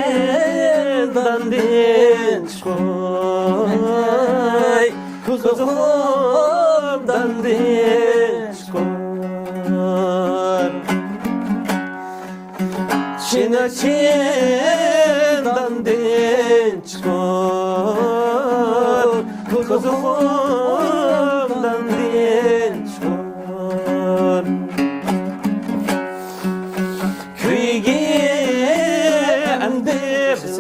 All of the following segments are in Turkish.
Çinçe'den dinç koy, kuzumdan dinç koy. Çinçe'den dinç koy, kuzumdan dinç koy. Köyge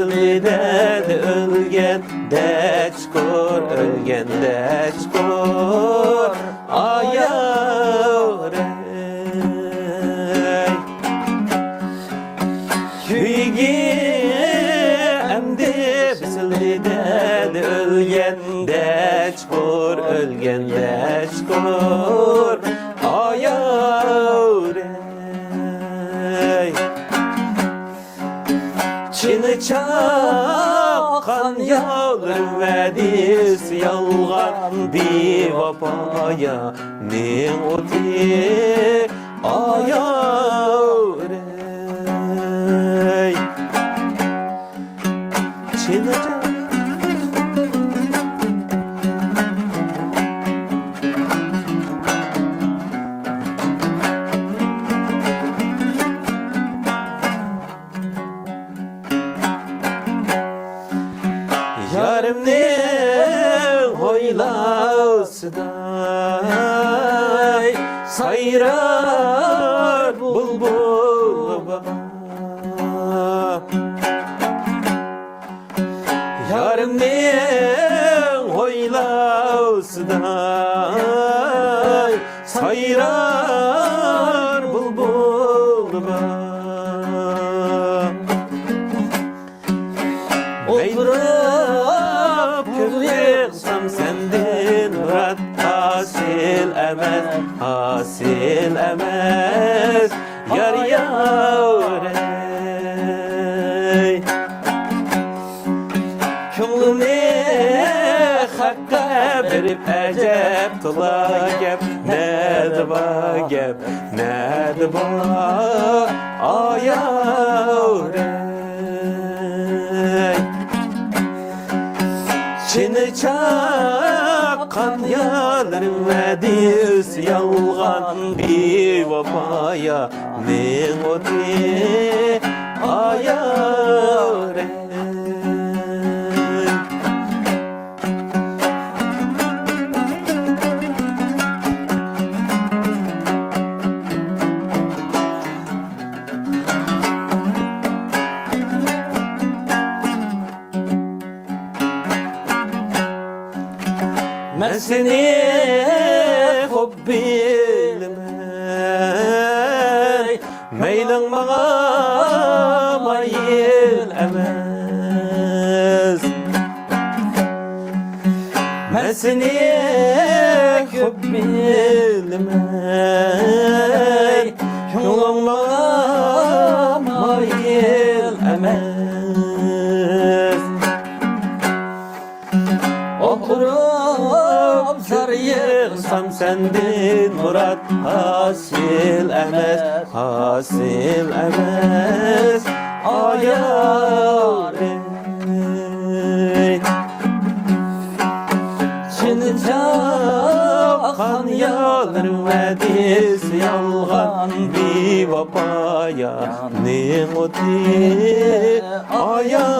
Bizlide ölgen de çukur, ölgen de çukur ayar ey. Köyge emdi bizlide ölgen de çukur, ölgen de çukur ayar ey. Çini çakan yalır vedis yalgan bir vapaya ne oti ayar ey. Çini çakan Yarımni hoylasıday sayrar bulbul baba. Yarımni hoylasıday sayrar bulbul baba. Sendin murat hasil emez, hasil emez yar yar ey. Kümlüne hakka verip ecep tula gep, ne de ba gep, ne de ba ayar ey. Çini çakan yalarım ve diz yalgan bir vapaya ne oti ayar ey. Ben seni hubbilmey, meylin bana mayil emez. Ben seni hubbilmey, yolun bana mayil emez. Okurum sarıyırsam sendin murat hasil emez, hasil emez ayar ey. Çini çakan yalır ve diz yalgan bir vapaya ne oti ayar